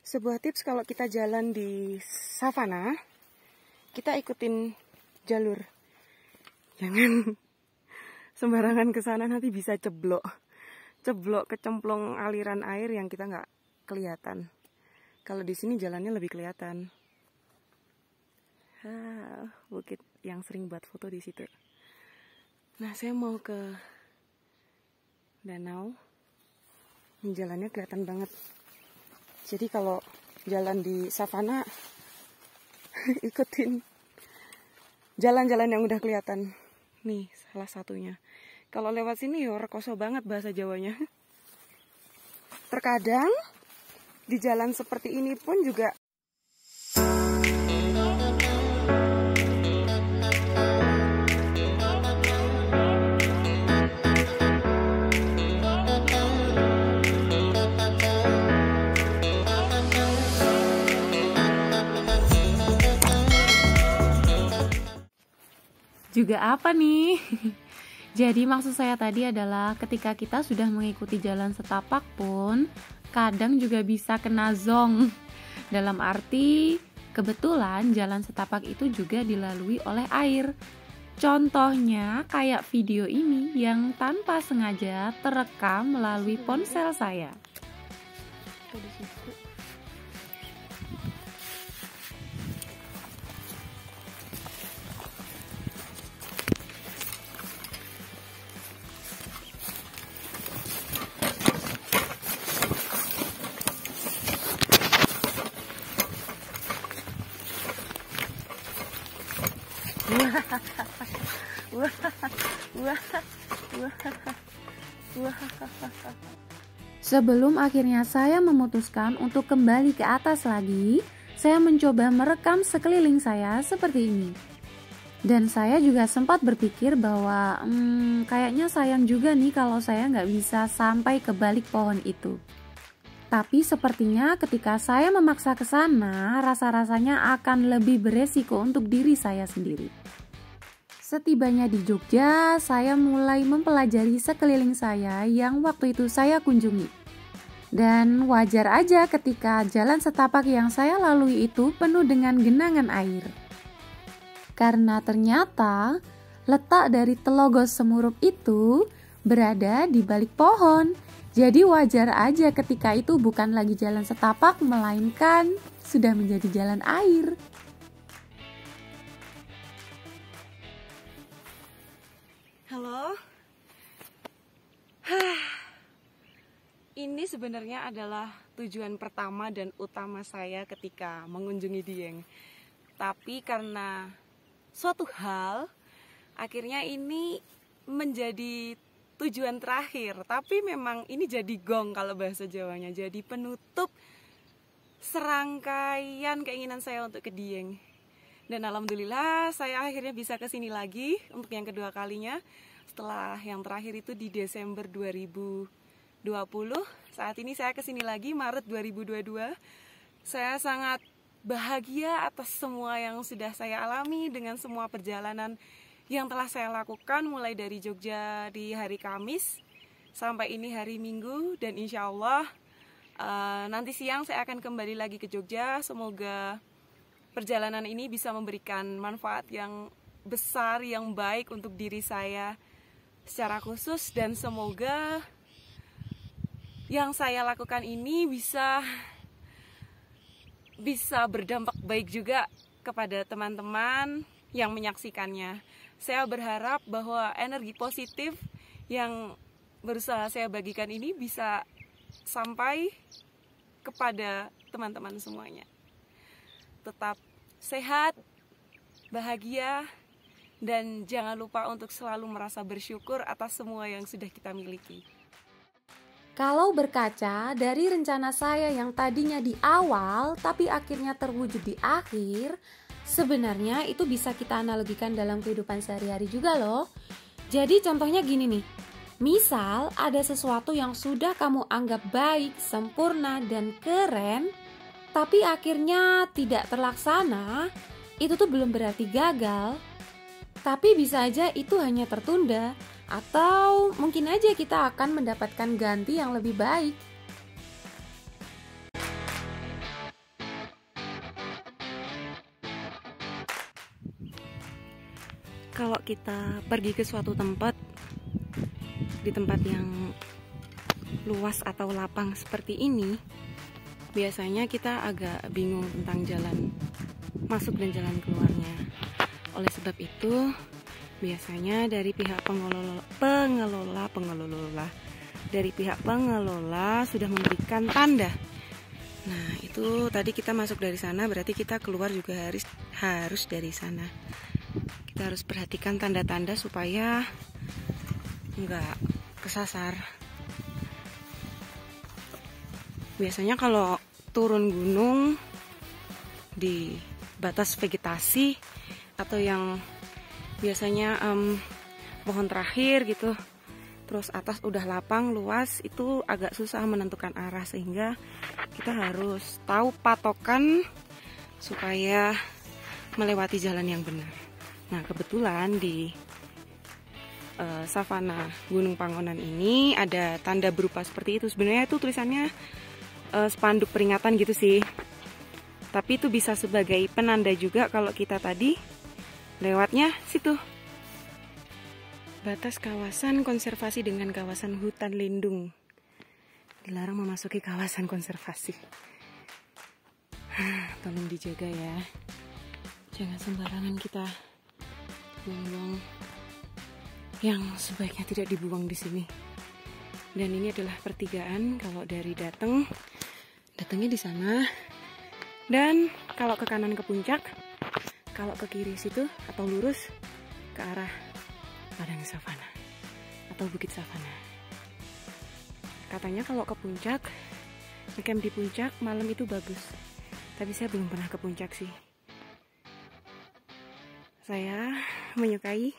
Sebuah tips kalau kita jalan di savana, kita ikutin jalur. Jangan sembarangan ke sana, nanti bisa ceblok kecemplung aliran air yang kita nggak kelihatan. Kalau di sini jalannya lebih kelihatan. Bukit yang sering buat foto di situ. Nah, saya mau ke danau. Ini jalannya kelihatan banget. Jadi kalau jalan di savana, ikutin jalan-jalan yang udah kelihatan. Nih, salah satunya. Kalau lewat sini ya rekoso banget bahasa Jawanya. Terkadang di jalan seperti ini pun juga apa nih? Jadi maksud saya tadi adalah ketika kita sudah mengikuti jalan setapak pun kadang juga bisa kena zong. Dalam arti kebetulan jalan setapak itu juga dilalui oleh air. Contohnya kayak video ini yang tanpa sengaja terekam melalui ponsel saya. Sebelum akhirnya saya memutuskan untuk kembali ke atas lagi, saya mencoba merekam sekeliling saya seperti ini. Dan saya juga sempat berpikir bahwa kayaknya sayang juga nih kalau saya nggak bisa sampai ke balik pohon itu. Tapi sepertinya ketika saya memaksa ke sana, rasa-rasanya akan lebih beresiko untuk diri saya sendiri. Setibanya di Jogja, saya mulai mempelajari sekeliling saya yang waktu itu saya kunjungi. Dan wajar aja ketika jalan setapak yang saya lalui itu penuh dengan genangan air. Karena ternyata letak dari Telogos Semurup itu berada di balik pohon. Jadi wajar aja ketika itu bukan lagi jalan setapak, melainkan sudah menjadi jalan air. halo. Ini sebenarnya adalah tujuan pertama dan utama saya ketika mengunjungi Dieng. Tapi karena suatu hal, akhirnya ini menjadi tujuan terakhir. Tapi memang ini jadi gong kalau bahasa Jawanya. Jadi penutup serangkaian keinginan saya untuk ke Dieng. Dan alhamdulillah saya akhirnya bisa ke sini lagi untuk yang kedua kalinya. Setelah yang terakhir itu di Desember 2020. Saat ini saya ke sini lagi Maret 2022. Saya sangat bahagia atas semua yang sudah saya alami dengan semua perjalanan yang telah saya lakukan mulai dari Jogja di hari Kamis sampai ini hari Minggu, dan insya Allah nanti siang saya akan kembali lagi ke Jogja. Semoga perjalanan ini bisa memberikan manfaat yang besar, yang baik untuk diri saya secara khusus, dan semoga yang saya lakukan ini bisa berdampak baik juga kepada teman-teman yang menyaksikannya. Saya berharap bahwa energi positif yang berusaha saya bagikan ini bisa sampai kepada teman-teman semuanya. Tetap sehat, bahagia, dan jangan lupa untuk selalu merasa bersyukur atas semua yang sudah kita miliki. Kalau berkaca dari rencana saya yang tadinya di awal tapi akhirnya terwujud di akhir, sebenarnya itu bisa kita analogikan dalam kehidupan sehari-hari juga loh. Jadi contohnya gini nih, misal ada sesuatu yang sudah kamu anggap baik, sempurna, dan keren, tapi akhirnya tidak terlaksana, itu tuh belum berarti gagal. Tapi bisa aja itu hanya tertunda, atau mungkin aja kita akan mendapatkan ganti yang lebih baik. kalau kita pergi ke suatu tempat, di tempat yang luas atau lapang seperti ini, biasanya kita agak bingung tentang jalan masuk dan jalan keluarnya. Oleh sebab itu, biasanya dari pihak pengelola sudah memberikan tanda. Nah, itu tadi kita masuk dari sana, berarti kita keluar juga harus dari sana. Kita harus perhatikan tanda-tanda supaya nggak kesasar. Biasanya kalau turun gunung di batas vegetasi atau yang biasanya pohon terakhir gitu, terus atas udah lapang luas, itu agak susah menentukan arah, sehingga kita harus tahu patokan supaya melewati jalan yang benar. Nah, kebetulan di savana Gunung Pangonan ini ada tanda berupa seperti itu. Sebenarnya itu tulisannya spanduk peringatan gitu sih, tapi itu bisa sebagai penanda juga kalau kita tadi lewatnya situ. Batas kawasan konservasi dengan kawasan hutan lindung. Dilarang memasuki kawasan konservasi. Tolong dijaga ya, jangan sembarangan kita buang-buang yang sebaiknya tidak dibuang di sini. Dan ini adalah pertigaan. Kalau dari datangnya di sana, dan kalau ke kanan ke puncak, kalau ke kiri situ atau lurus ke arah padang savana atau bukit savana. Katanya kalau ke puncak, ngecamp di puncak malam itu bagus. Tapi saya belum pernah ke puncak sih. Saya menyukai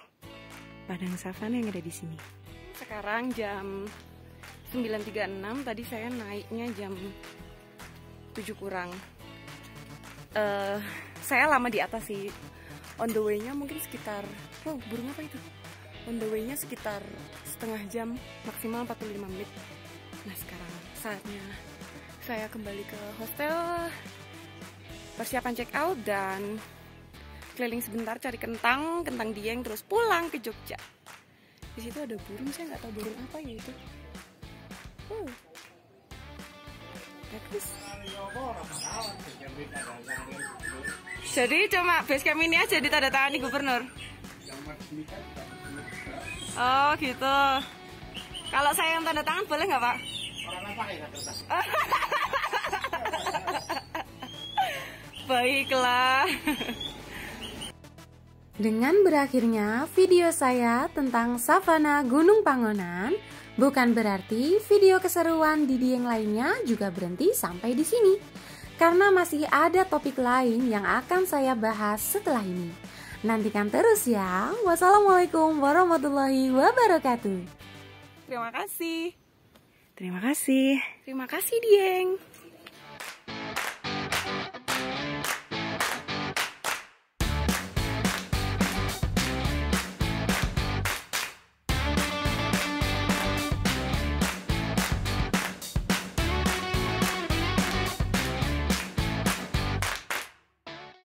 padang savana yang ada di sini. Sekarang jam 9.36, tadi saya naiknya jam 7 kurang. Saya lama di atas sih. On the way-nya mungkin sekitar, burung apa itu? On the way-nya sekitar setengah jam, maksimal 45 menit. Nah, sekarang saatnya saya kembali ke hostel, persiapan check out, dan keliling sebentar cari kentang dieng, terus pulang ke Jogja. Di situ ada burung, saya nggak tahu burung apa ya itu. Bagus. Jadi cuma base camp ini aja ditandatangani gubernur. Oh gitu. Kalau saya yang tanda tangan boleh nggak Pak? Baiklah. Dengan berakhirnya video saya tentang savana Gunung Pangonan, bukan berarti video keseruan di Dieng lainnya juga berhenti sampai di sini. Karena masih ada topik lain yang akan saya bahas setelah ini. Nantikan terus ya. Wassalamualaikum warahmatullahi wabarakatuh. Terima kasih. Terima kasih. Terima kasih Dieng.